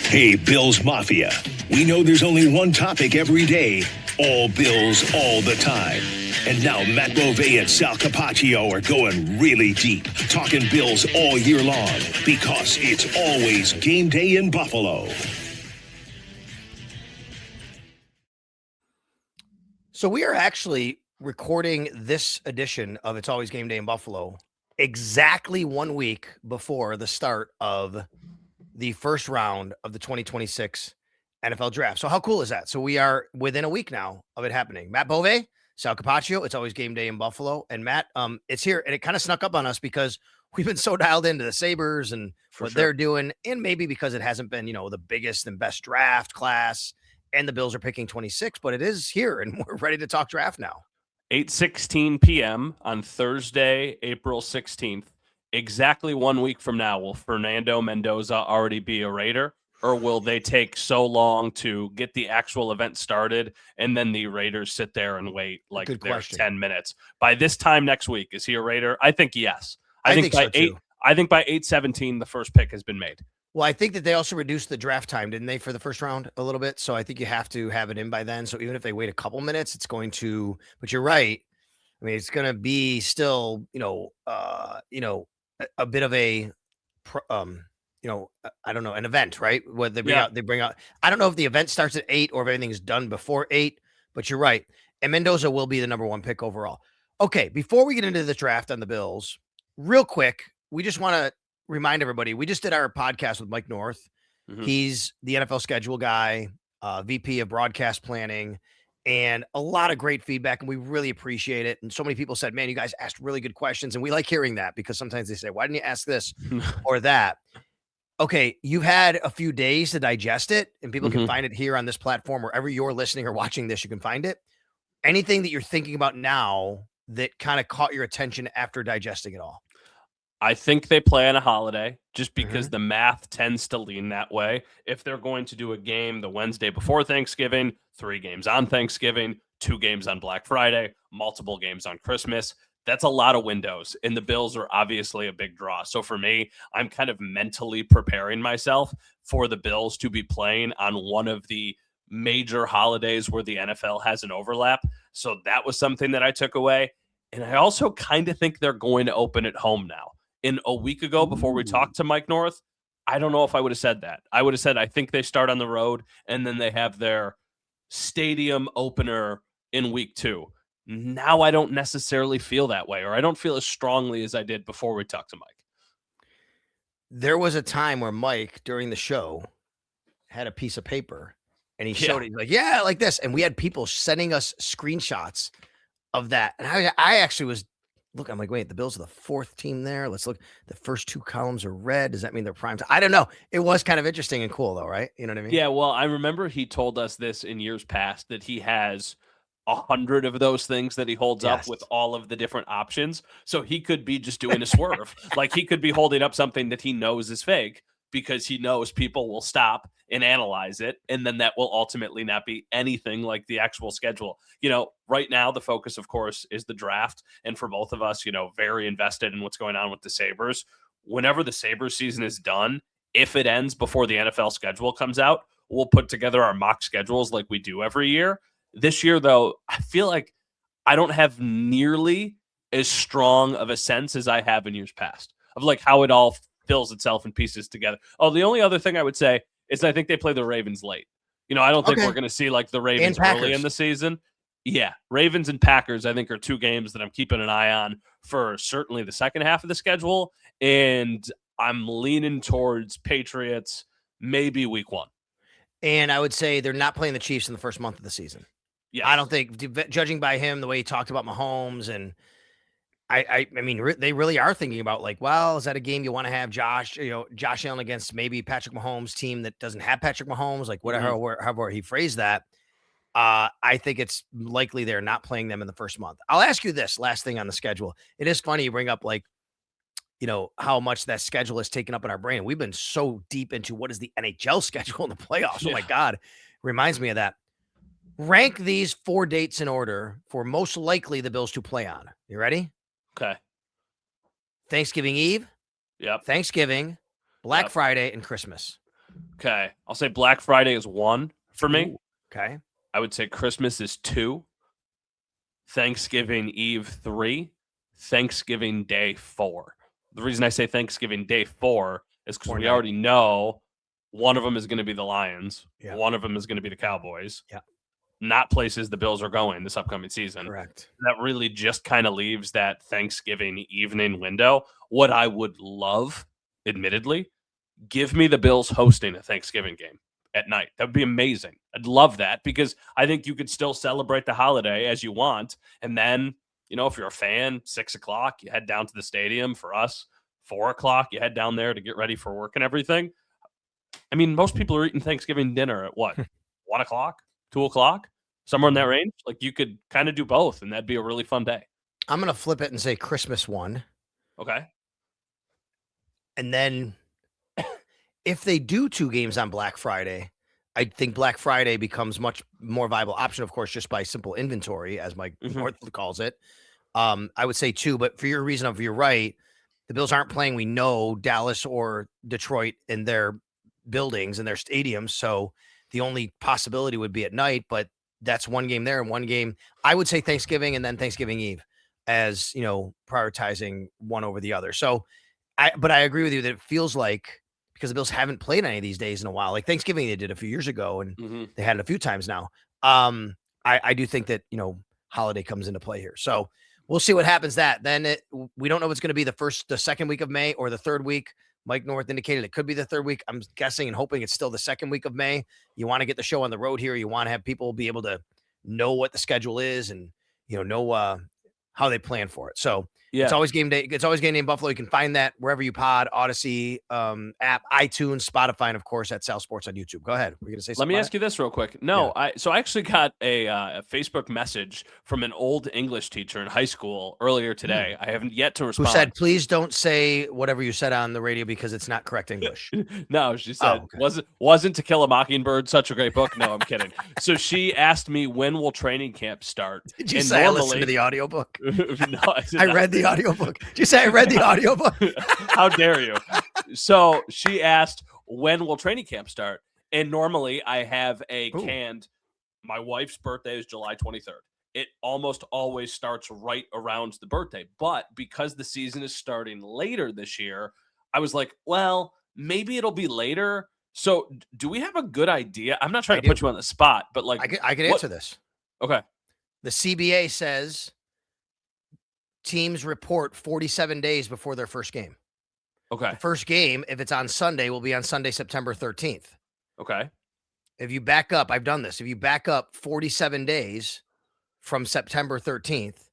Hey, Bills Mafia. We know there's only one topic every day. All Bills, all the time. And now Matt Bove and Sal Capaccio are going really deep, talking Bills all year long, because it's always game day in Buffalo. So we are actually recording this edition of It's Always Game Day in Buffalo exactly 1 week before the start of the first round of the 2026 NFL draft. So how cool is that? So we are within a week now of it happening. Matt Bove, Sal Capaccio, It's Always Game Day in Buffalo. And Matt, it's here, and it kind of snuck up on us because we've been so dialed into the Sabres and what they're doing, and maybe because it hasn't been, the biggest and best draft class, and the Bills are picking 26, but it is here, and we're ready to talk draft now. 8:16 p.m. on Thursday, April 16th. Exactly 1 week from now, will Fernando Mendoza already be a Raider, or will they take so long to get the actual event started and then the Raiders sit there and wait like their 10 minutes? By this time next week, is he a Raider? I think yes. I think by so too. I think by 8:17 the first pick has been made. Well, I think that they also reduced the draft time, didn't they, for the first round a little bit? So I think you have to have it in by then. So even if they wait a couple minutes, it's going to, but you're right. I mean, it's going to be still, a bit of a, I don't know, an event, right? What they bring out. I don't know if the event starts at 8 or if everything's done before 8, but you're right. And Mendoza will be the number 1 pick overall. Okay, before we get into the draft on the Bills, real quick, we just want to remind everybody, we just did our podcast with Mike North. Mm-hmm. He's the NFL schedule guy, VP of broadcast planning, and a lot of great feedback, and we really appreciate it. And so many people said, man, you guys asked really good questions, and we like hearing that because sometimes they say, why didn't you ask this or that? Okay, you've had a few days to digest it, and people can find it here on this platform. Wherever you're listening or watching this, you can find it. Anything that you're thinking about now that kind of caught your attention after digesting it all? I think they play on a holiday just because the math tends to lean that way. If they're going to do a game the Wednesday before Thanksgiving, 3 games on Thanksgiving, 2 games on Black Friday, multiple games on Christmas, that's a lot of windows. And the Bills are obviously a big draw. So for me, I'm kind of mentally preparing myself for the Bills to be playing on one of the major holidays where the NFL has an overlap. So that was something that I took away. And I also kind of think they're going to open at home now. In a week ago, before we talked to Mike North, I don't know if I would have said that. I would have said I think they start on the road and then they have their stadium opener in week 2. Now I don't necessarily feel that way, or I don't feel as strongly as I did before we talked to Mike. There was a time where Mike, during the show, had a piece of paper and he showed it. He's like, yeah, like this. And we had people sending us screenshots of that. And I actually was look, I'm like, wait, the Bills are the 4th team there. Let's look. The first 2 columns are red. Does that mean they're prime time? I don't know. It was kind of interesting and cool, though, right? You know what I mean? Yeah, well, I remember he told us this in years past, that he has 100 of those things that he holds up with all of the different options. So he could be just doing a swerve. Like he could be holding up something that he knows is fake because he knows people will stop and analyze it. And then that will ultimately not be anything like the actual schedule. Right now, the focus, of course, is the draft. And for both of us, very invested in what's going on with the Sabres. Whenever the Sabres season is done, if it ends before the NFL schedule comes out, we'll put together our mock schedules like we do every year. This year, though, I feel like I don't have nearly as strong of a sense as I have in years past of like how it all fills itself in pieces together. Oh, the only other thing I would say is I think they play the Ravens late. I don't think we're going to see like the Ravens early in the season. Yeah, Ravens and Packers, I think, are 2 games that I'm keeping an eye on for certainly the second half of the schedule. And I'm leaning towards Patriots, maybe week 1. And I would say they're not playing the Chiefs in the first month of the season. Yeah, I don't think, judging by him, the way he talked about Mahomes, and I mean, they really are thinking about like, well, is that a game you want to have Josh Allen against maybe Patrick Mahomes' team that doesn't have Patrick Mahomes, like whatever, however he phrased that. I think it's likely they're not playing them in the first month. I'll ask you this last thing on the schedule. It is funny you bring up like, how much that schedule is taken up in our brain. We've been so deep into what is the NHL schedule in the playoffs. Yeah. Oh my God. Reminds me of that. Rank these 4 dates in order for most likely the Bills to play on. You ready? Okay. Thanksgiving Eve. Yep. Thanksgiving, Black Friday, and Christmas. Okay. I'll say Black Friday is 1 for me. Ooh, okay. I would say Christmas is 2. Thanksgiving Eve 3. Thanksgiving Day 4. The reason I say Thanksgiving Day 4 is because we already know one of them is going to be the Lions. Yeah. One of them is going to be the Cowboys. Yeah. Not places the Bills are going this upcoming season. Correct. That really just kind of leaves that Thanksgiving evening window. What I would love, admittedly, give me the Bills hosting a Thanksgiving game at night. That would be amazing. I'd love that because I think you could still celebrate the holiday as you want. And then, if you're a fan, 6 o'clock, you head down to the stadium. For us, 4 o'clock, you head down there to get ready for work and everything. I mean, most people are eating Thanksgiving dinner at what? 1 o'clock, 2 o'clock, somewhere in that range. Like you could kind of do both, and that'd be a really fun day. I'm going to flip it and say Christmas 1. Okay. And then if they do 2 games on Black Friday, I think Black Friday becomes much more viable option, of course, just by simple inventory, as Mike North calls it. I would say 2, but for your reason you're right, the Bills aren't playing, we know, Dallas or Detroit in their buildings and their stadiums. So the only possibility would be at night, but that's 1 game there and 1 game. I would say Thanksgiving and then Thanksgiving Eve as, prioritizing one over the other. So but I agree with you that it feels like, because the Bills haven't played any of these days in a while, like Thanksgiving they did a few years ago and they had it a few times now. I do think that, holiday comes into play here. So we'll see what happens then. We don't know if it's going to be the second week of May or the third week. Mike North indicated it could be the third week. I'm guessing and hoping it's still the second week of May. You want to get the show on the road here. You want to have people be able to know what the schedule is and, know how they plan for it. So it's always game day. It's always game day in Buffalo. You can find that wherever you pod, Odyssey app, iTunes, Spotify, and of course at Sal Sports on YouTube. Go ahead. We're going to say something. Let me ask you this real quick. No, I actually got a Facebook message from an old English teacher in high school earlier today. I haven't yet to respond. Who said, please don't say whatever you said on the radio because it's not correct English. No, she said, wasn't To Kill a Mockingbird such a great book? No, I'm kidding. So she asked me, when will training camp start? Did you say I listened to the audiobook? No, I read the audiobook. Did you say I read the audiobook? How dare you? So she asked, when will training camp start? And normally I have a canned, my wife's birthday is July 23rd. It almost always starts right around the birthday. But because the season is starting later this year, I was like, well, maybe it'll be later. So do we have a good idea? I'm not trying to put you on the spot, but like I can answer this. Okay. The CBA says teams report 47 days before their first game. Okay. The first game, if it's on Sunday, will be on Sunday, September 13th. Okay. If you back up, I've done this. If you back up 47 days from September 13th,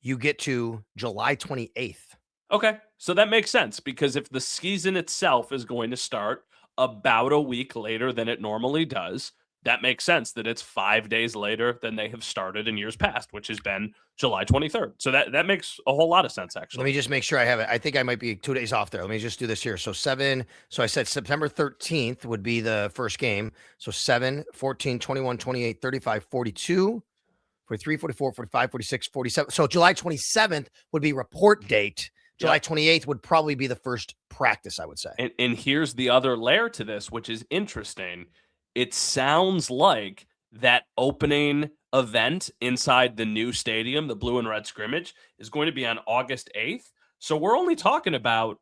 you get to July 28th. Okay. So that makes sense because if the season itself is going to start about a week later than it normally does, that makes sense that it's 5 days later than they have started in years past, which has been July 23rd. So that makes a whole lot of sense, actually. Let me just make sure I have it. I think I might be 2 days off there. Let me just do this here. So I said September 13th would be the first game. So 7, 14, 21, 28, 35, 42, 43, 44, 45, 46, 47. So July 27th would be report date. July 28th would probably be the first practice, I would say. And here's the other layer to this, which is interesting. It sounds like that opening event inside the new stadium, the blue and red scrimmage, is going to be on August 8th. So we're only talking about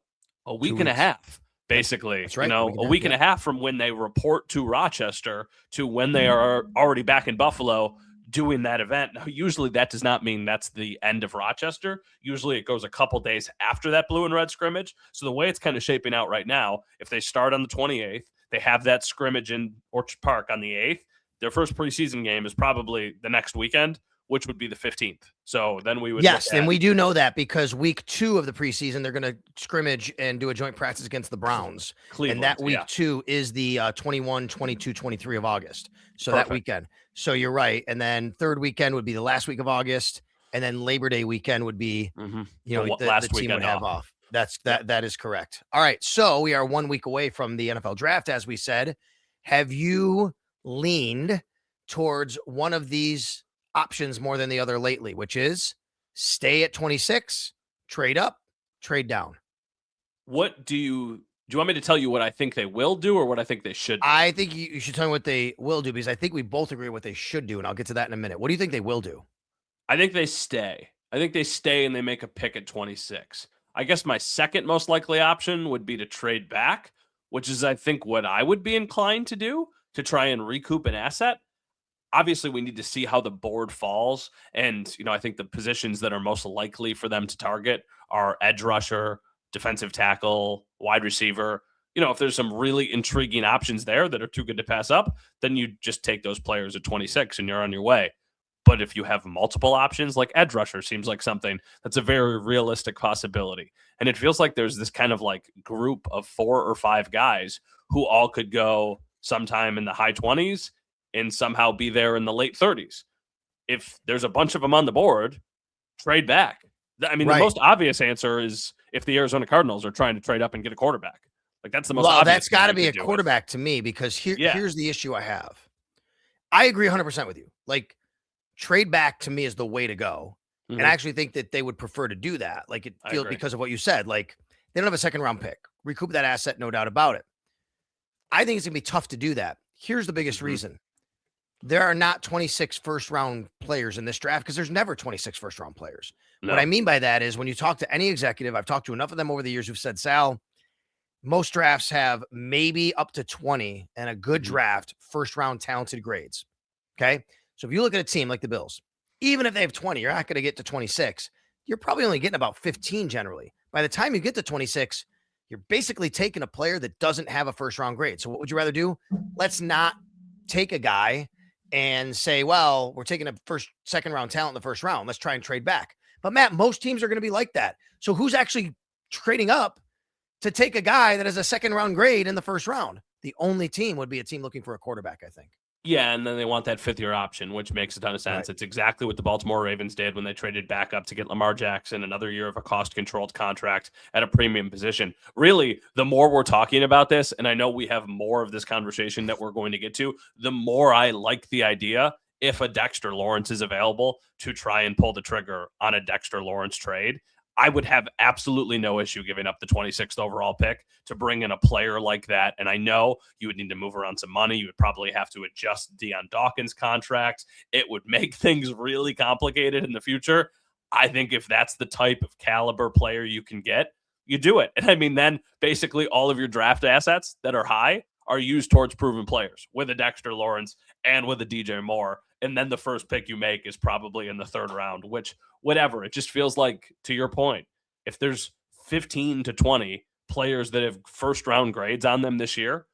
a week and a half, basically. That's right. A week and a half from when they report to Rochester to when they are already back in Buffalo doing that event. Now, usually that does not mean that's the end of Rochester. Usually it goes a couple days after that blue and red scrimmage. So the way it's kind of shaping out right now, if they start on the 28th, they have that scrimmage in Orchard Park on the 8th. Their first preseason game is probably the next weekend, which would be the 15th. So then we would. Yes, and we do know that because week 2 of the preseason, they're going to scrimmage and do a joint practice against the Browns. Cleveland, and that week 2 is the 21, 22, 23 of August. So Perfect. That weekend. So you're right. And then third weekend would be the last week of August. And then Labor Day weekend would be, the team would have off. That is correct. All right. So we are 1 week away from the NFL draft, as we said. Have you leaned towards one of these options more than the other lately, which is stay at 26, trade up, trade down? What do Do you want me to tell you what I think they will do or what I think they should do? I think you should tell me what they will do, because I think we both agree what they should do, and I'll get to that in a minute. What do you think they will do? I think they stay. I think they stay and they make a pick at 26. I guess my second most likely option would be to trade back, which is, I think, what I would be inclined to do to try and recoup an asset. Obviously, we need to see how the board falls. And, I think the positions that are most likely for them to target are edge rusher, defensive tackle, wide receiver. If there's some really intriguing options there that are too good to pass up, then you just take those players at 26 and you're on your way. But if you have multiple options, like edge rusher seems like something that's a very realistic possibility. And it feels like there's this kind of like group of 4 or 5 guys who all could go sometime in the high 20s and somehow be there in the late 30s. If there's a bunch of them on the board, trade back. I mean, The most obvious answer is if the Arizona Cardinals are trying to trade up and get a quarterback. Like, that's the most obvious. That's got to be a quarterback to me, because here's the issue I have. I agree 100% with you. Like, trade back to me is the way to go. Mm-hmm. And I actually think that they would prefer to do that. Like, it feels, because of what you said, like, they don't have a second round pick. Recoup that asset, no doubt about it. I think it's going to be tough to do that. Here's the biggest reason. There are not 26 first round players in this draft, because there's never 26 first round players. No. What I mean by that is, when you talk to any executive, I've talked to enough of them over the years who've said, Sal, most drafts have maybe up to 20 and a good draft, first round talented grades. Okay. So if you look at a team like the Bills, even if they have 20, you're not going to get to 26. You're probably only getting about 15 generally. By the time you get to 26, you're basically taking a player that doesn't have a first round grade. So what would you rather do? Let's not take a guy and say, well, we're taking a second round talent in the first round. Let's try and trade back. But Matt, most teams are going to be like that. So who's actually trading up to take a guy that has a second round grade in the first round? The only team would be a team looking for a quarterback, I think. Yeah, and then they want that 5th-year option, which makes a ton of sense. Right. It's exactly what the Baltimore Ravens did when they traded back up to get Lamar Jackson, another year of a cost-controlled contract at a premium position. Really, the more we're talking about this, and I know we have more of this conversation that we're going to get to, the more I like the idea, if a Dexter Lawrence is available, to try and pull the trigger on a Dexter Lawrence trade. I would have absolutely no issue giving up the 26th overall pick to bring in a player like that. And I know you would need to move around some money. You would probably have to adjust Deion Dawkins' contract. It would make things really complicated in the future. I think if that's the type of caliber player you can get, you do it. And I mean, then basically all of your draft assets that are high are used towards proven players with a Dexter Lawrence and with a DJ Moore. And then the first pick you make is probably in the 3rd round, which, whatever, it just feels like, to your point, if there's 15 to 20 players that have first round grades on them this year,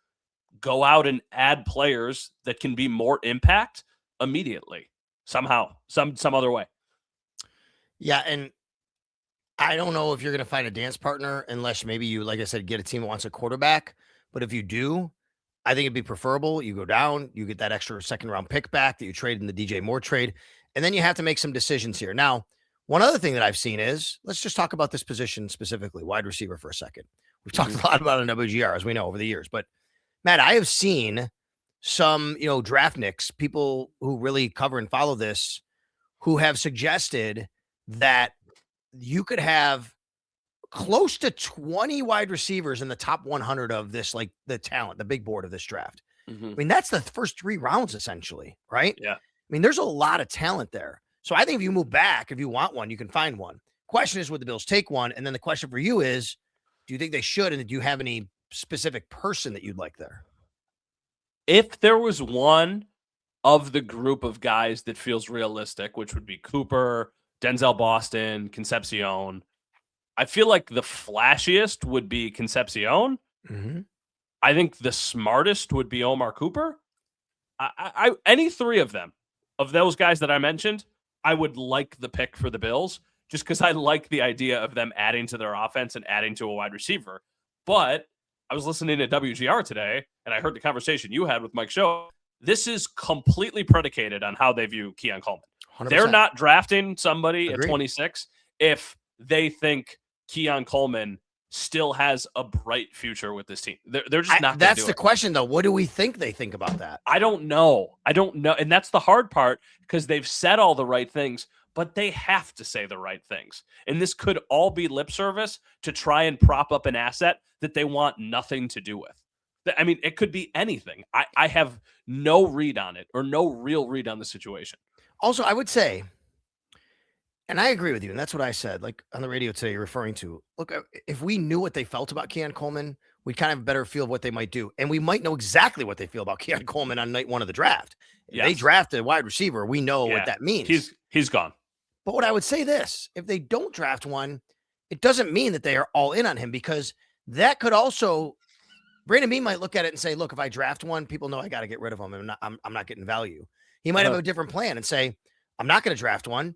go out and add players that can be more impact immediately, somehow, some other way. Yeah. And I don't know if you're going to find a dance partner unless maybe you, like I said, get a team that wants a quarterback. But if you do, I think it'd be preferable. You go down, you get that extra second round pick back that you trade in the DJ Moore trade. And then you have to make some decisions here. Now, one other thing that I've seen is, let's just talk about this position specifically, wide receiver, for a second. We've talked a lot about it in WGR, as we know, over the years. But Matt, I have seen some, draft nicks, people who really cover and follow this, who have suggested that you could have close to 20 wide receivers in the top 100 of this, like the talent, the big board of this draft. I mean, that's the first 3 rounds, essentially, right? Yeah. I mean, there's a lot of talent there. So I think if you move back, if you want one, you can find one. Question is, would the Bills take one? And then the question for you is, do you think they should? And do you have any specific person that you'd like there? If there was one of the group of guys that feels realistic, which would be Cooper, Denzel Boston, Concepcion, I feel like the flashiest would be Concepcion. I think the smartest would be Omar Cooper. I any 3 of them, of those guys that I mentioned, I would like the pick for the Bills, just because I like the idea of them adding to their offense and adding to a wide receiver. But I was listening to WGR today, and I heard the conversation you had with Mike Show. This is completely predicated on how they view Keon Coleman. 100%. They're not drafting somebody at 26 if they think Keon Coleman still has a bright future with this team. They're just not. That's the question, though. What do we think they think about that? I don't know. And that's the hard part, because they've said all the right things, but they have to say the right things. And this could all be lip service to try and prop up an asset that they want nothing to do with. I mean, it could be anything. I have no read on it, or no real read on the situation. Also, I would say, and I agree with you, and that's what I said, like on the radio today, you're referring to, look, if we knew what they felt about Keon Coleman, we'd kind of have a better feel of what they might do. And we might know exactly what they feel about Keon Coleman on night one of the draft. If they drafted a wide receiver, we know what that means. He's gone. But what I would say this, if they don't draft one, it doesn't mean that they are all in on him, because that could also, Brandon Beane might look at it and say, look, if I draft one, people know I got to get rid of him. I'm not getting value. He might have a different plan and say, I'm not going to draft one.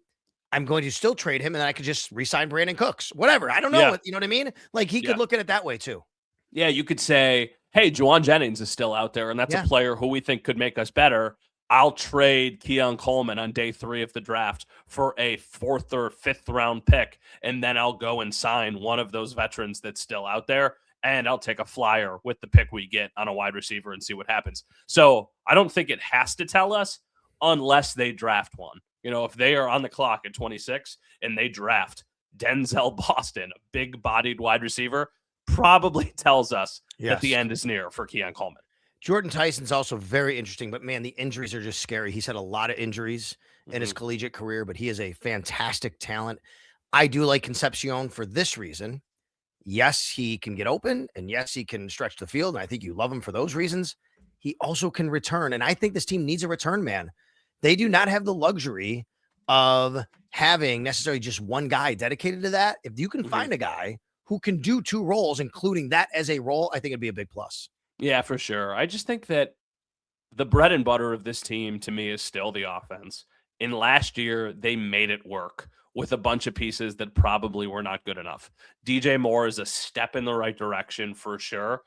I'm going to still trade him, and then I could just re-sign Brandon Cooks, whatever. I don't know. You know what I mean? Like, he could look at it that way too. Yeah, you could say, hey, Juwan Jennings is still out there, and that's a player who we think could make us better. I'll trade Keon Coleman on day 3 of the draft for a 4th or 5th round pick, and then I'll go and sign one of those veterans that's still out there, and I'll take a flyer with the pick we get on a wide receiver and see what happens. So I don't think it has to tell us unless they draft one. You know, if they are on the clock at 26 and they draft Denzel Boston, a big-bodied wide receiver, probably tells us that the end is near for Keon Coleman. Jordan Tyson's also very interesting, but man, the injuries are just scary. He's had a lot of injuries in his collegiate career, but he is a fantastic talent. I do like Concepcion for this reason. Yes, he can get open, and yes, he can stretch the field, and I think you love him for those reasons. He also can return, and I think this team needs a return man. They do not have the luxury of having necessarily just one guy dedicated to that. If you can find a guy who can do 2 roles, including that as a role, I think it'd be a big plus. Yeah, for sure. I just think that the bread and butter of this team to me is still the offense. In last year, they made it work with a bunch of pieces that probably were not good enough. DJ Moore is a step in the right direction for sure.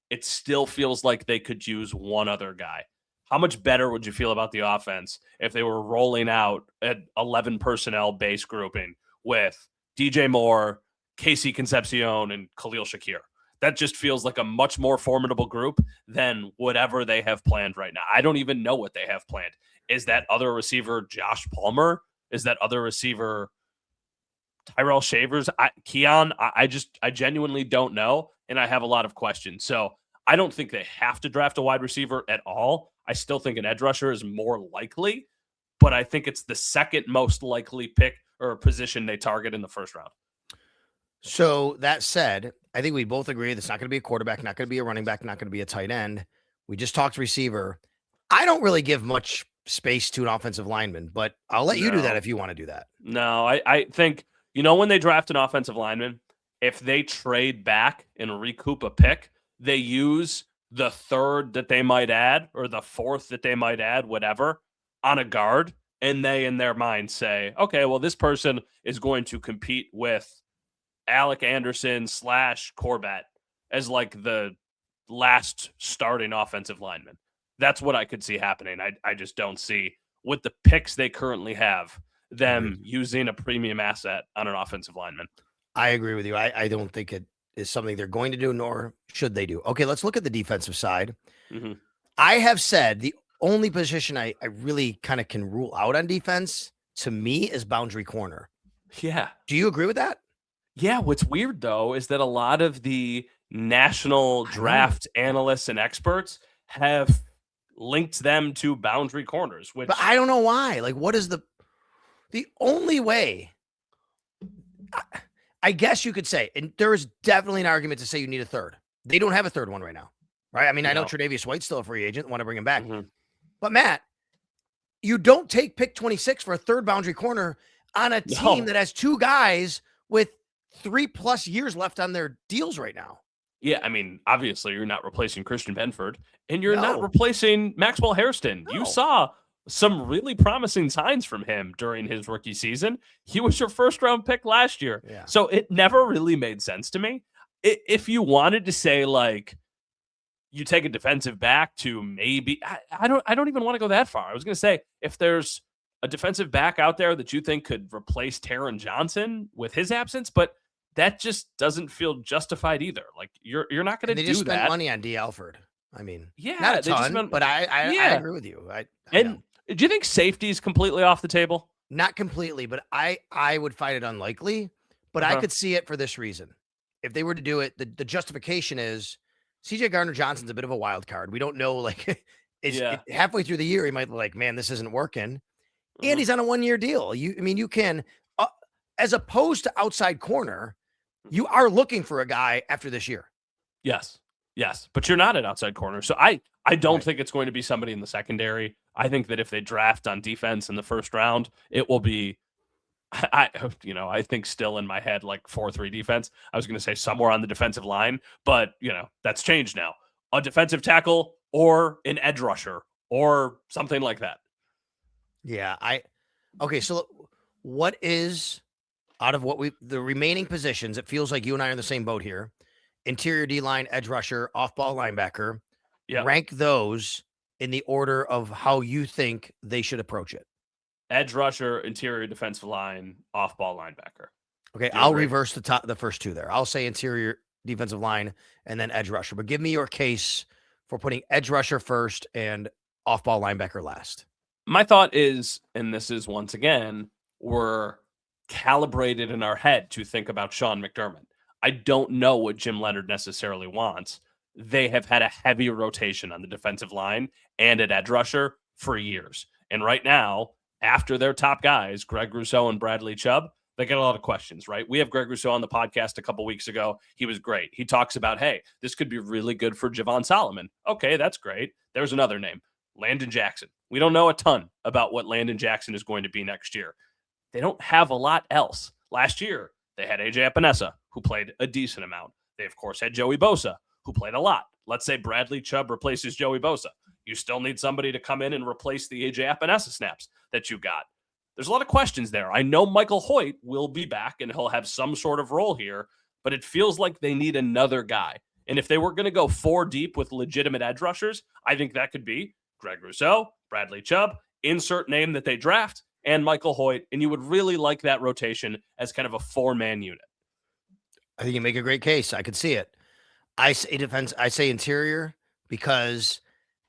It still feels like they could use one other guy. How much better would you feel about the offense if they were rolling out an 11 personnel base grouping with DJ Moore, Casey Concepcion, and Khalil Shakir? That just feels like a much more formidable group than whatever they have planned right now. I don't even know what they have planned. Is that other receiver Josh Palmer? Is that other receiver Tyrell Shavers? Keon? I genuinely don't know, and I have a lot of questions. So I don't think they have to draft a wide receiver at all. I still think an edge rusher is more likely, but I think it's the second most likely pick or position they target in the first round. So that said, I think we both agree that's not going to be a quarterback, not going to be a running back, not going to be a tight end. We just talked receiver. I don't really give much space to an offensive lineman, but I'll let you do that if you want to do that. No, I think, when they draft an offensive lineman, if they trade back and recoup a pick, they use the 3rd that they might add or the 4th that they might add, whatever, on a guard. And they, in their mind, say, okay, well, this person is going to compete with Alec Anderson / Corbett as like the last starting offensive lineman. That's what I could see happening. I just don't see, with the picks they currently have, them using a premium asset on an offensive lineman. I agree with you. I don't think it is something they're going to do, nor should they do. Okay, let's look at the defensive side. I have said the only position I really kind of can rule out on defense, to me, is boundary corner. Yeah. Do you agree with that? Yeah, what's weird, though, is that a lot of the national draft analysts and experts have linked them to boundary corners. But I don't know why. Like, what is the only way? I guess you could say, and there is definitely an argument to say you need a 3rd. They don't have a 3rd one right now, right? I mean, I know Tre'Davious White's still a free agent, want to bring him back. But, Matt, you don't take pick 26 for a 3rd boundary corner on a team that has 2 guys with 3+ years left on their deals right now. Yeah, I mean, obviously you're not replacing Christian Benford, and you're not replacing Maxwell Hairston. You saw some really promising signs from him during his rookie season. He was your 1st round pick last year. Yeah. So it never really made sense to me. If you wanted to say, like, you take a defensive back to maybe, I don't even want to go that far. I was going to say, if there's a defensive back out there that you think could replace Taron Johnson with his absence, but that just doesn't feel justified either. Like, you're not going to do that. They just spent money on D. Alford. I mean, not a ton, but I agree with you. Do you think safety is completely off the table? Not completely, but I would find it unlikely. But I could see it for this reason. If they were to do it, the justification is CJ Gardner-Johnson's a bit of a wild card. We don't know, like, halfway through the year, he might be like, man, this isn't working. And he's on a 1-year deal. You can, as opposed to outside corner, you are looking for a guy after this year. Yes. But you're not an outside corner. So I don't think it's going to be somebody in the secondary. I think that if they draft on defense in the first round, it will be, I think still in my head, like 4-3 defense. I was going to say somewhere on the defensive line, but that's changed now. A defensive tackle or an edge rusher or something like that. Yeah. Okay. So what is out of the remaining positions? It feels like you and I are in the same boat here. Interior D-line, edge rusher, off-ball linebacker. Yep. Rank those in the order of how you think they should approach it. Edge rusher, interior defensive line, off-ball linebacker. Okay, I'll reverse the first two there. I'll say interior defensive line and then edge rusher. But give me your case for putting edge rusher first and off-ball linebacker last. My thought is, and this is once again, we're calibrated in our head to think about Sean McDermott. I don't know what Jim Leonhard necessarily wants. They have had a heavy rotation on the defensive line and at edge rusher for years. And right now, after their top guys, Greg Rousseau and Bradley Chubb, they get a lot of questions, right? We have Greg Rousseau on the podcast a couple weeks ago. He was great. He talks about, hey, this could be really good for Javon Solomon. Okay, that's great. There's another name, Landon Jackson. We don't know a ton about what Landon Jackson is going to be next year. They don't have a lot else. Last year, they had AJ Epinesa, who played a decent amount. They, of course, had Joey Bosa, who played a lot. Let's say Bradley Chubb replaces Joey Bosa. You still need somebody to come in and replace the AJ Epinesa snaps that you got. There's a lot of questions there. I know Michael Hoyt will be back and he'll have some sort of role here, but it feels like they need another guy. And if they were going to go 4 deep with legitimate edge rushers, I think that could be Greg Rousseau, Bradley Chubb, insert name that they draft, and Michael Hoyt, and you would really like that rotation as kind of a 4-man unit. I think you make a great case. I could see it. I say interior because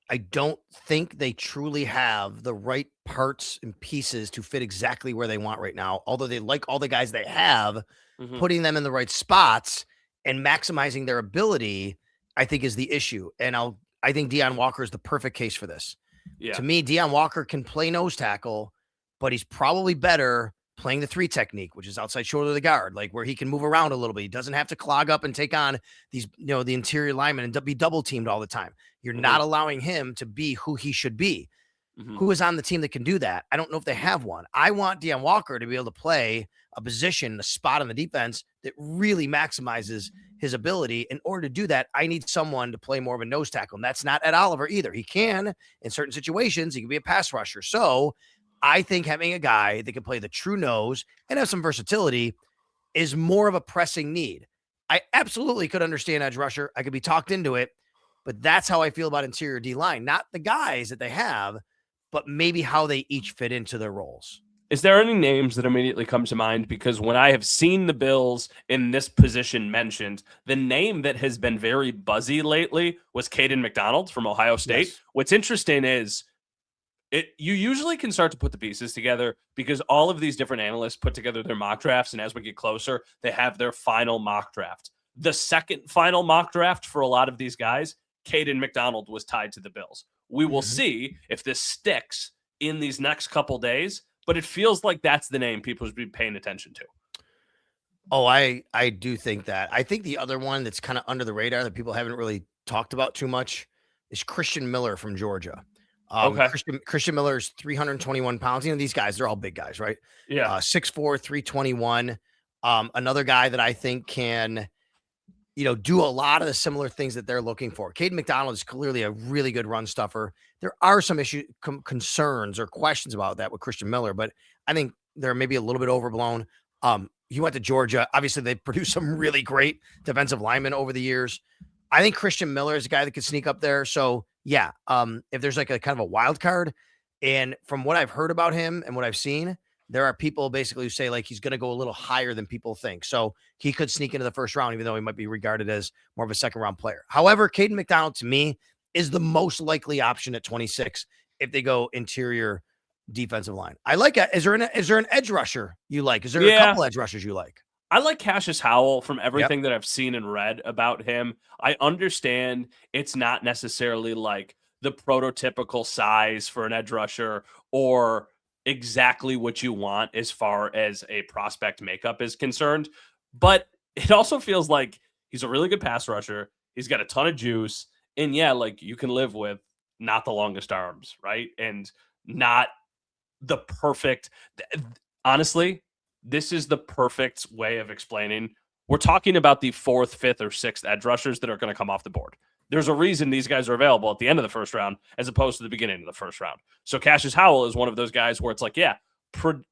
I don't think they truly have the right parts and pieces to fit exactly where they want right now. Although they like all the guys they have, putting them in the right spots and maximizing their ability, I think is the issue. And I think Deion Walker is the perfect case for this. Yeah. To me, Deion Walker can play nose tackle, but he's probably better playing the 3 technique, which is outside shoulder of the guard, like where he can move around a little bit. He doesn't have to clog up and take on these, the interior linemen and be double teamed all the time. You're not allowing him to be who he should be. Who is on the team that can do that? I don't know if they have one. I want Deion Walker to be able to play a position, a spot on the defense that really maximizes his ability. In order to do that, I need someone to play more of a nose tackle. And that's not Ed Oliver either. He can, in certain situations, he can be a pass rusher. So I think having a guy that can play the true nose and have some versatility is more of a pressing need. I absolutely could understand edge rusher. I could be talked into it, but that's how I feel about interior D-line. Not the guys that they have, but maybe how they each fit into their roles. Is there any names that immediately come to mind? Because when I have seen the Bills in this position mentioned, the name that has been very buzzy lately was Caden McDonald from Ohio State. Yes. What's interesting is you usually can start to put the pieces together because all of these different analysts put together their mock drafts, and as we get closer, they have their final mock draft. The second final mock draft for a lot of these guys, Caden McDonald was tied to the Bills. We will see if this sticks in these next couple days, but it feels like that's the name people should be paying attention to. Oh, I do think that. I think the other one that's kind of under the radar that people haven't really talked about too much is Christian Miller from Georgia. Okay. Christian Miller is 321 pounds. These guys, they're all big guys, right? Yeah. 6'4", 321. Another guy that I think can, do a lot of the similar things that they're looking for. Caden McDonald is clearly a really good run stuffer. There are some concerns or questions about that with Christian Miller, but I think they're maybe a little bit overblown. He went to Georgia. Obviously, they produced some really great defensive linemen over the years. I think Christian Miller is a guy that could sneak up there. So, yeah, if there's like a kind of a wild card, and from what I've heard about him and what I've seen, there are people basically who say like he's going to go a little higher than people think. So he could sneak into the first round, even though he might be regarded as more of a second round player. However, Caden McDonald to me is the most likely option at 26 if they go interior defensive line. I like it. Is there an edge rusher you like? Is there a couple edge rushers you like? I like Cassius Howell from everything that I've seen and read about him. I understand it's not necessarily like the prototypical size for an edge rusher or exactly what you want as far as a prospect makeup is concerned. But it also feels like he's a really good pass rusher. He's got a ton of juice. And yeah, like you can live with not the longest arms, right? And not the perfect, honestly, this is the perfect way of explaining. We're talking about the 4th, 5th, or 6th edge rushers that are going to come off the board. There's a reason these guys are available at the end of the first round as opposed to the beginning of the first round. So Cassius Howell is one of those guys where it's like, yeah,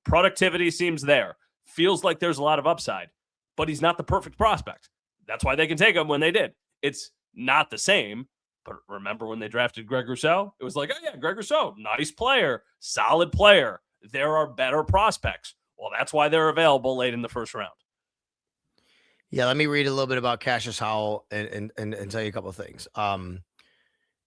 productivity seems there. Feels like there's a lot of upside, but he's not the perfect prospect. That's why they can take him when they did. It's not the same, but remember when they drafted Greg Rousseau? It was like, oh yeah, Greg Rousseau, nice player, solid player. There are better prospects. Well, that's why they're available late in the first round. Yeah, let me read a little bit about Cassius Howell and tell you a couple of things.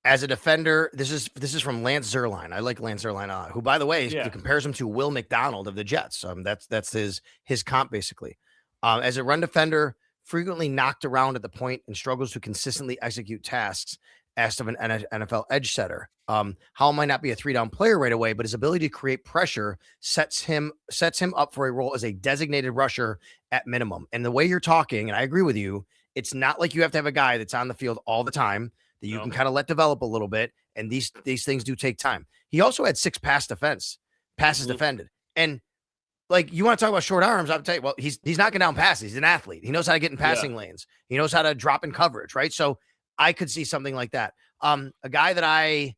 As a defender, this is from Lance Zierlein. I like Lance Zierlein, who, by the way, compares him to Will McDonald of the Jets. That's his comp basically. As a run defender, frequently knocked around at the point and struggles to consistently execute tasks asked of an NFL edge setter. Howell might not be a 3-down player right away, but his ability to create pressure sets him up for a role as a designated rusher at minimum. And the way you're talking, and I agree with you, it's not like you have to have a guy that's on the field all the time that you can kind of let develop a little bit. And these things do take time. He also had 6 passes defended. And like, you want to talk about short arms, I'll tell you, well, he's knocking down passes. He's an athlete. He knows how to get in passing lanes. He knows how to drop in coverage, right? So I could see something like that. A guy that I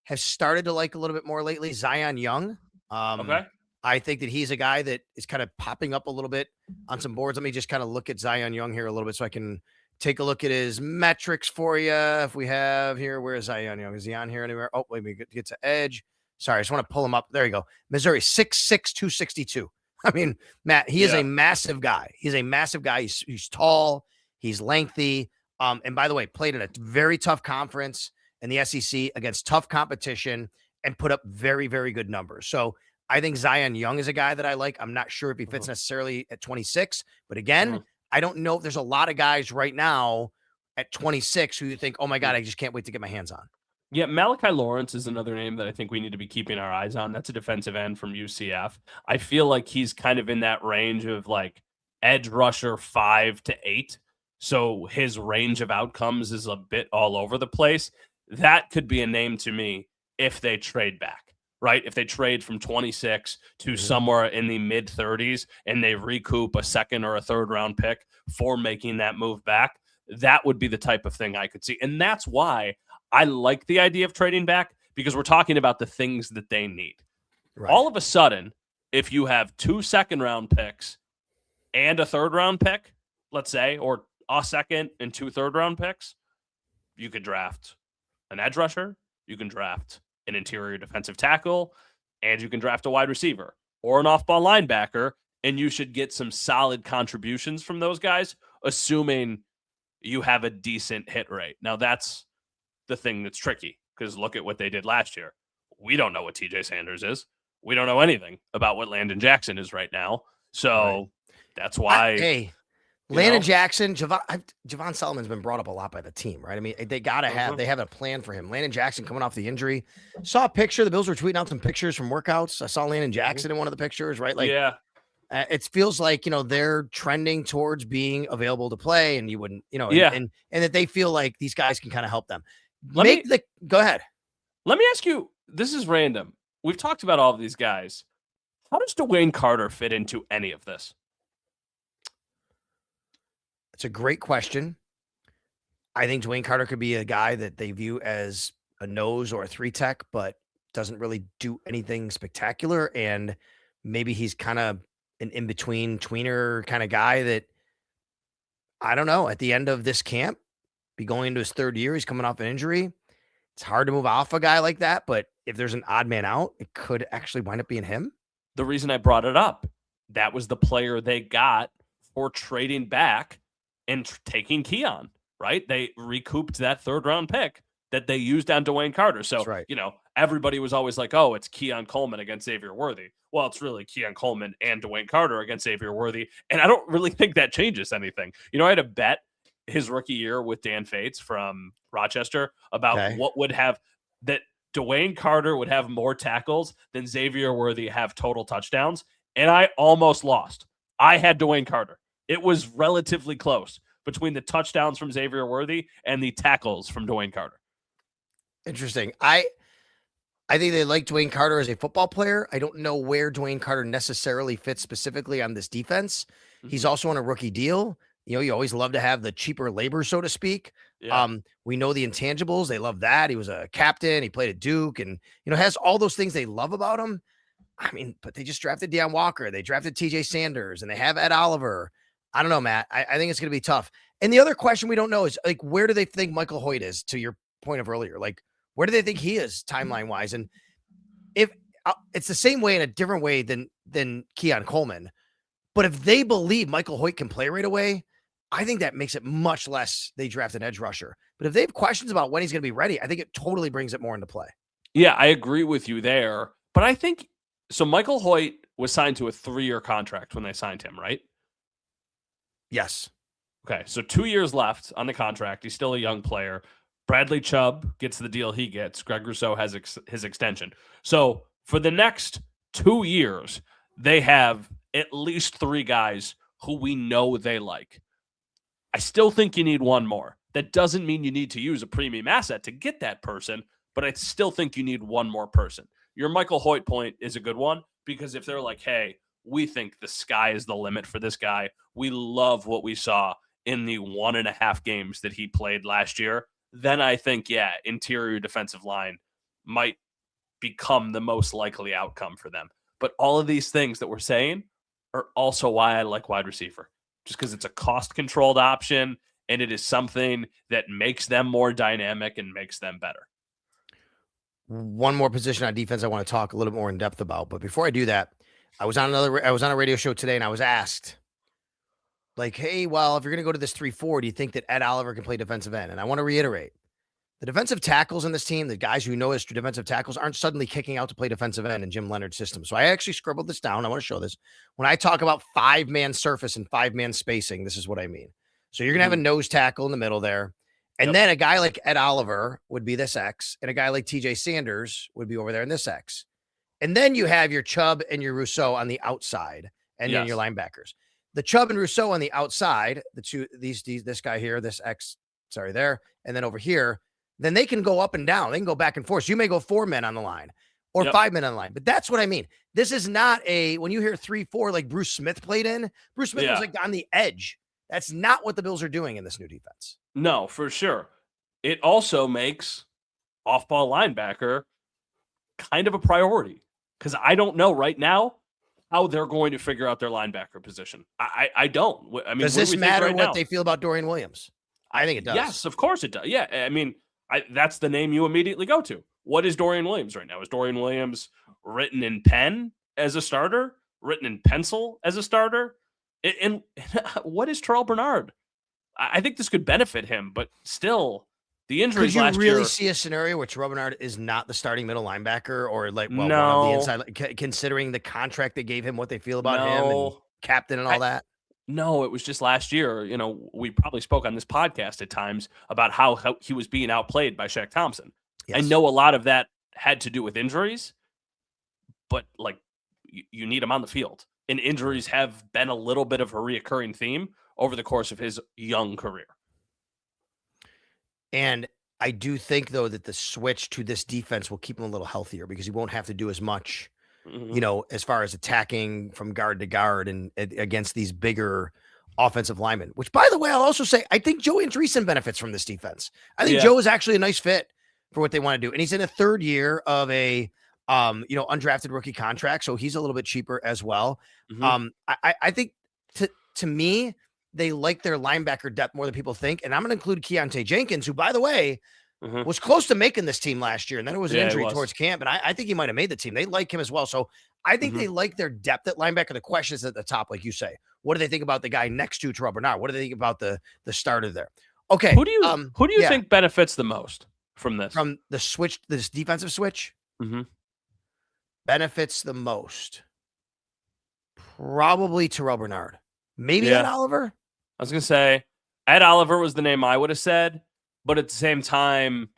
have started to like a little bit more lately, Zion Young. I think that he's a guy that is kind of popping up a little bit on some boards. Let me just kind of look at Zion Young here a little bit so I can take a look at his metrics for you. If we have here, where is Zion Young? Is he on here anywhere? Oh, let me get to edge. Sorry, I just want to pull him up. There you go. Missouri, 6'6", 262. I mean, Matt, he is a massive guy. He's a massive guy. He's tall. He's lengthy. And by the way, played in a very tough conference in the SEC against tough competition and put up very, very good numbers. So I think Zion Young is a guy that I like. I'm not sure if he fits necessarily at 26, but again, I don't know if there's a lot of guys right now at 26 who you think, oh my God, I just can't wait to get my hands on. Yeah, Malachi Lawrence is another name that I think we need to be keeping our eyes on. That's a defensive end from UCF. I feel like he's kind of in that range of like edge rusher 5 to 8. So his range of outcomes is a bit all over the place. That could be a name to me if they trade back, right? If they trade from 26 to somewhere in the mid 30s and they recoup a 2nd or a 3rd round pick for making that move back, that would be the type of thing I could see. And that's why I like the idea of trading back, because we're talking about the things that they need. Right. All of a sudden, if you have 2 second-round picks and a 3rd-round pick, let's say, or a 2nd and 2 third-round picks, you could draft an edge rusher, you can draft an interior defensive tackle, and you can draft a wide receiver or an off-ball linebacker, and you should get some solid contributions from those guys, assuming you have a decent hit rate. Now, that's the thing that's tricky, because look at what they did last year. We don't know what TJ Sanders is. We don't know anything about what Landon Jackson is right now. So that's why. Landon Jackson, Javon Solomon's been brought up a lot by the team, right? I mean, they got to they have a plan for him. Landon Jackson coming off the injury. Saw a picture. The Bills were tweeting out some pictures from workouts. I saw Landon Jackson in one of the pictures, right? Like, it feels like, they're trending towards being available to play, and you wouldn't, and that they feel like these guys can kind of help them. Go ahead. Let me ask you, this is random. We've talked about all of these guys. How does Dwayne Carter fit into any of this? It's a great question. I think Dwayne Carter could be a guy that they view as a nose or a 3-tech, but doesn't really do anything spectacular. And maybe he's kind of an in-between tweener kind of guy that, I don't know, at the end of this camp, be going into his 3rd year. He's coming off an injury. It's hard to move off a guy like that, but if there's an odd man out, it could actually wind up being him. The reason I brought it up, that was the player they got for trading back and taking Keon, right? They recouped that 3rd round pick that they used on Dwayne Carter. So, That's right. Everybody was always like, oh, it's Keon Coleman against Xavier Worthy. Well, it's really Keon Coleman and Dwayne Carter against Xavier Worthy. And I don't really think that changes anything. I had a bet his rookie year with Dan Fates from Rochester about what would have that Dwayne Carter would have more tackles than Xavier Worthy have total touchdowns. And I almost lost. I had Dwayne Carter. It was relatively close between the touchdowns from Xavier Worthy and the tackles from Dwayne Carter. Interesting. I think they like Dwayne Carter as a football player. I don't know where Dwayne Carter necessarily fits specifically on this defense. Mm-hmm. He's also on a rookie deal. You always love to have the cheaper labor, so to speak. Yeah. We know the intangibles. They love that. He was a captain. He played at Duke and, has all those things they love about him. I mean, but they just drafted Deion Walker. They drafted TJ Sanders and they have Ed Oliver. I don't know, Matt. I think it's going to be tough. And the other question we don't know is, like, where do they think Michael Hoyt is, to your point of earlier? Like, where do they think he is timeline wise? And if it's the same way in a different way than Keon Coleman, but if they believe Michael Hoyt can play right away, I think that makes it much less they draft an edge rusher. But if they have questions about when he's going to be ready, I think it totally brings it more into play. Yeah, I agree with you there. But I think so. Michael Hoyt was signed to a 3-year contract when they signed him, right? Yes. Okay, so 2 years left on the contract. He's still a young player. Bradley Chubb gets the deal he gets. Greg Rousseau has his extension. So for the next 2 years, they have at least 3 guys who we know they like. I still think you need one more. That doesn't mean you need to use a premium asset to get that person, but I still think you need one more person. Your Michael Hoyt point is a good one, because if they're like, hey, we think the sky is the limit for this guy, we love what we saw in the 1.5 games that he played last year, then I think, interior defensive line might become the most likely outcome for them. But all of these things that we're saying are also why I like wide receiver, just because it's a cost-controlled option, and it is something that makes them more dynamic and makes them better. One more position on defense I want to talk a little bit more in depth about. But before I do that, I was on a radio show today, and I was asked, like, hey, well, if you're going to go to this 3-4, do you think that Ed Oliver can play defensive end? And I want to reiterate, the defensive tackles in this team, the guys who know as defensive tackles, aren't suddenly kicking out to play defensive end in Jim Leonhard's system. So I actually scribbled this down. I want to show this. When I talk about 5-man surface and 5-man spacing, this is what I mean. So you're going to have a nose tackle in the middle there. And then a guy like Ed Oliver would be this X, and a guy like TJ Sanders would be over there in this X. And then you have your Chubb and your Rousseau on the outside, and then your linebackers. The Chubb and Rousseau on the outside, the two, this guy here, this X, there, and then over here, then they can go up and down. They can go back and forth. So you may go 4 men on the line or 5 men on the line. But that's what I mean. This is not when you hear 3-4 like Bruce Smith played in, Bruce Smith was like on the edge. That's not what the Bills are doing in this new defense. No, for sure. It also makes off-ball linebacker kind of a priority, because I don't know right now how they're going to figure out their linebacker position. I don't. I mean, does this matter what they feel about Dorian Williams? I think it does. Yes, of course it does. Yeah, I mean, that's the name you immediately go to. What is Dorian Williams right now? Is Dorian Williams written in pen as a starter? Written in pencil as a starter? And what is Terrell Bernard? I think this could benefit him, but still, the injuries last year. Could you really see a scenario where Terrell Bernard is not the starting middle linebacker, or one of the inside, considering the contract they gave him, what they feel about him, and captain and all that? No, it was just last year. We probably spoke on this podcast at times about how he was being outplayed by Shaq Thompson. Yes. I know a lot of that had to do with injuries, but you need him on the field. And injuries have been a little bit of a reoccurring theme over the course of his young career. And I do think, though, that the switch to this defense will keep him a little healthier, because he won't have to do as much, as far as attacking from guard to guard and against these bigger offensive linemen, which, by the way, I'll also say, I think Joe Andreessen benefits from this defense. I think Joe is actually a nice fit for what they want to do. And he's in a 3rd year of a undrafted rookie contract, so he's a little bit cheaper as well. I think to me, they like their linebacker depth more than people think, and I'm going to include Keontae Jenkins, who, by the way, was close to making this team last year, and then it was an injury towards camp, and I think he might have made the team. They like him as well, so I think they like their depth at linebacker. The question is at the top, like you say, what do they think about the guy next to Terrell Bernard? What do they think about the starter there? Okay, who do you think benefits the most? from this? From the switch, this defensive switch benefits the most. Probably Terrell Bernard. Maybe Ed Oliver. I was going to say Ed Oliver was the name I would have said, but at the same time,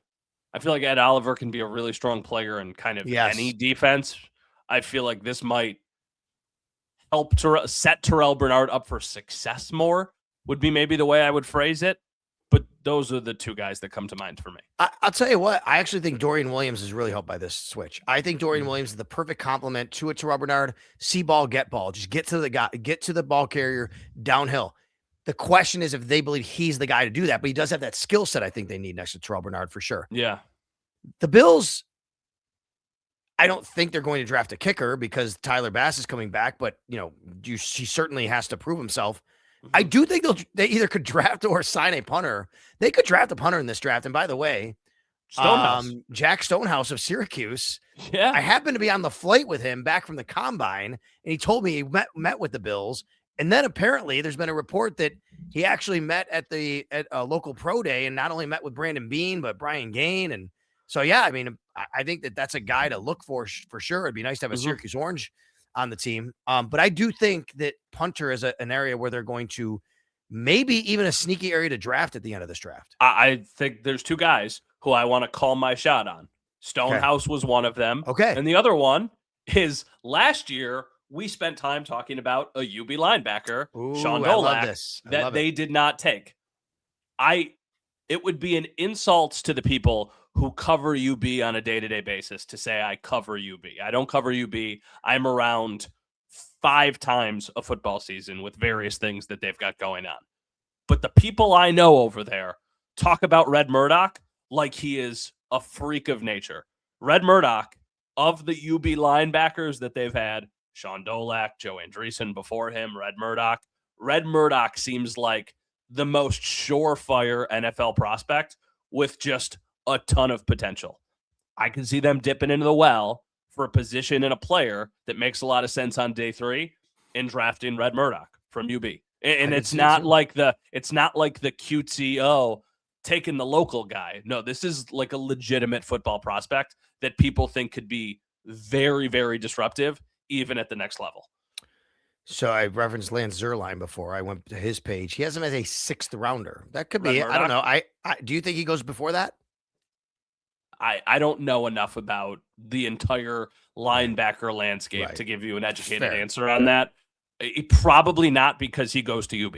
I feel like Ed Oliver can be a really strong player in kind of any defense. I feel like this might help set Terrell Bernard up for success more, would be maybe the way I would phrase it. But those are the two guys that come to mind for me. I'll tell you what, I actually think Dorian Williams is really helped by this switch. I think Dorian Williams is the perfect complement to Terrell Bernard. See ball, get ball. Just get to the guy, get to the ball carrier downhill. The question is if they believe he's the guy to do that, but he does have that skill set I think they need next to Terrell Bernard for sure. Yeah. The Bills, I don't think they're going to draft a kicker because Tyler Bass is coming back, but he certainly has to prove himself. I do think they either could draft or sign a punter. They could draft a punter in this draft. And by the way, Jack Stonehouse of Syracuse. Yeah. I happened to be on the flight with him back from the combine, and he told me he met with the Bills. And then apparently there's been a report that he actually met at a local pro day and not only met with Brandon Beane, but Brian Gain. And so, yeah, I mean, I think that's a guy to look for sure. It'd be nice to have a Syracuse Orange on the team. But I do think that punter is an area where they're going to maybe even a sneaky area to draft at the end of this draft. I think there's two guys who I want to call my shot on. Stonehouse was one of them. Okay. And the other one is last year we spent time talking about a UB linebacker, Sean Dolak, that they did not take. It would be an insult to the people who cover UB on a day-to-day basis to say I cover UB. I don't cover UB. I'm around 5 times a football season with various things that they've got going on. But the people I know over there talk about Red Murdoch like he is a freak of nature. Red Murdoch, of the UB linebackers that they've had, Sean Dolak, Joe Andreessen before him, Red Murdoch seems like the most surefire NFL prospect with just a ton of potential. I can see them dipping into the well for a position and a player that makes a lot of sense on day 3 in drafting Red Murdoch from UB. And it's not like the cutesy, taking the local guy. No, this is like a legitimate football prospect that people think could be very, very disruptive, even at the next level. So I referenced Lance Zierlein before. I went to his page. He has him as a 6th rounder. That could be it. I don't know. I do you think he goes before that? I don't know enough about the entire linebacker landscape to give you an educated answer on that. Probably not, because he goes to UB.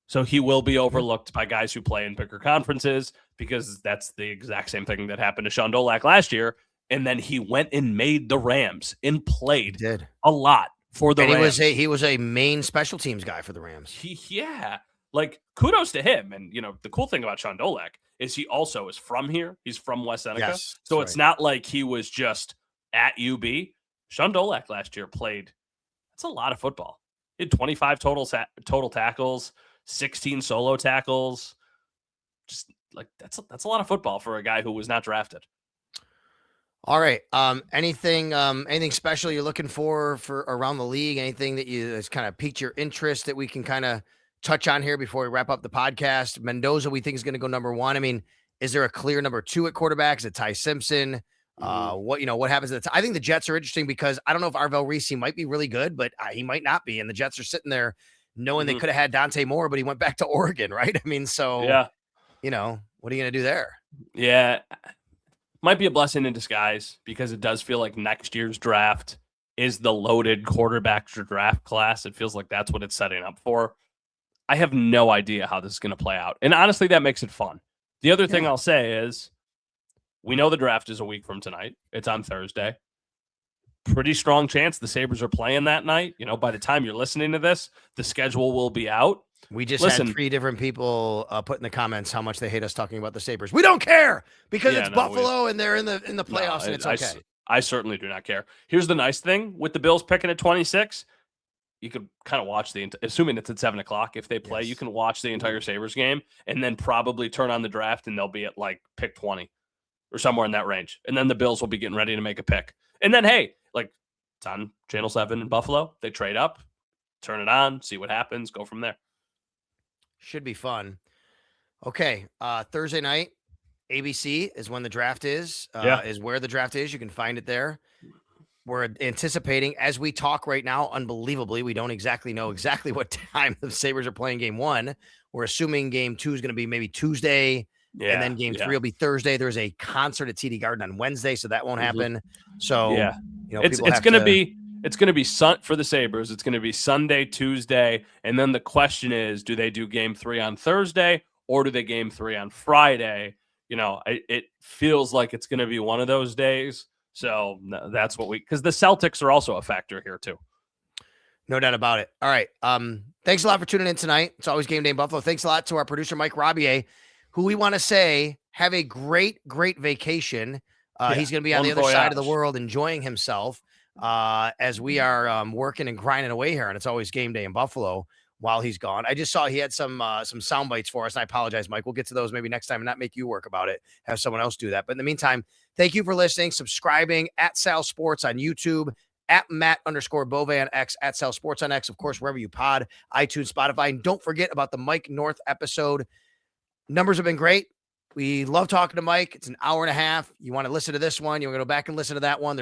So he will be overlooked by guys who play in bigger conferences, because that's the exact same thing that happened to Sean Dolak last year. And then he went and made the Rams and played a lot for the Rams. He was a main special teams guy for the Rams. Like, kudos to him. And, the cool thing about Sean Dolak is he also is from here. He's from West Seneca. Yes, so it's not like he was just at UB. Sean Dolak last year played. That's a lot of football. He had 25 total tackles, 16 solo tackles. Just like that's a lot of football for a guy who was not drafted. All right. Anything special you're looking for around the league? Anything that has kind of piqued your interest that we can kind of touch on here before we wrap up the podcast? Mendoza, we think, is going to go number 1. I mean, is there a clear number 2 at quarterback? Is it Ty Simpson? What happens? I think the Jets are interesting because I don't know if Arvell Reese might be really good, but he might not be. And the Jets are sitting there knowing they could have had Dante Moore, but he went back to Oregon, right? I mean, so, what are you going to do there? Yeah. Might be a blessing in disguise, because it does feel like next year's draft is the loaded quarterback draft class. It feels like that's what it's setting up for. I have no idea how this is going to play out. And honestly, that makes it fun. The other thing I'll say is, we know the draft is a week from tonight. It's on Thursday. Pretty strong chance the Sabres are playing that night. By the time you're listening to this, the schedule will be out. We just had 3 different people put in the comments how much they hate us talking about the Sabres. We don't care, because it's Buffalo and they're in the playoffs, and it's okay. I certainly do not care. Here's the nice thing with the Bills picking at 26. You could kind of watch assuming it's at 7:00. If they play, you can watch the entire Sabres game and then probably turn on the draft, and they'll be at like pick 20 or somewhere in that range. And then the Bills will be getting ready to make a pick. And then, hey, it's on Channel 7 in Buffalo. They trade up, turn it on, see what happens, go from there. Should be fun. Okay. Thursday night, ABC is when the draft is where the draft is. You can find it there. We're anticipating as we talk right now, unbelievably, we don't exactly know exactly what time the Sabres are playing game 1. We're assuming game 2 is going to be maybe Tuesday. And then game 3 will be Thursday. There's a concert at TD Garden on Wednesday, so that won't happen. So it's going to be for the Sabres. It's going to be Sunday, Tuesday, and then the question is, do they do game 3 on Thursday or do they game 3 on Friday? It feels like it's going to be one of those days. So that's what because the Celtics are also a factor here too. No doubt about it. All right. Thanks a lot for tuning in tonight. It's always Game Day in Buffalo. Thanks a lot to our producer, Mike Robier, who we want to say have a great, great vacation. He's going to be on the other side of the world enjoying himself as we are working and grinding away here. And it's always Game Day in Buffalo while he's gone. I just saw he had some sound bites for us. And I apologize, Mike. We'll get to those maybe next time and not make you work about it. Have someone else do that. But in the meantime, thank you for listening, subscribing at Sal Sports on YouTube, at Matt_Bove on X, at Sal Sports on X, of course, wherever you pod, iTunes, Spotify. And don't forget about the Mike North episode. Numbers have been great. We love talking to Mike. It's an hour and a half. You want to listen to this one, you're going to go back and listen to that one.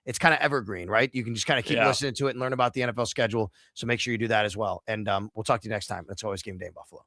It's kind of evergreen, right? You can just kind of keep listening to it and learn about the NFL schedule. So make sure you do that as well. And we'll talk to you next time. That's always Game Day in Buffalo.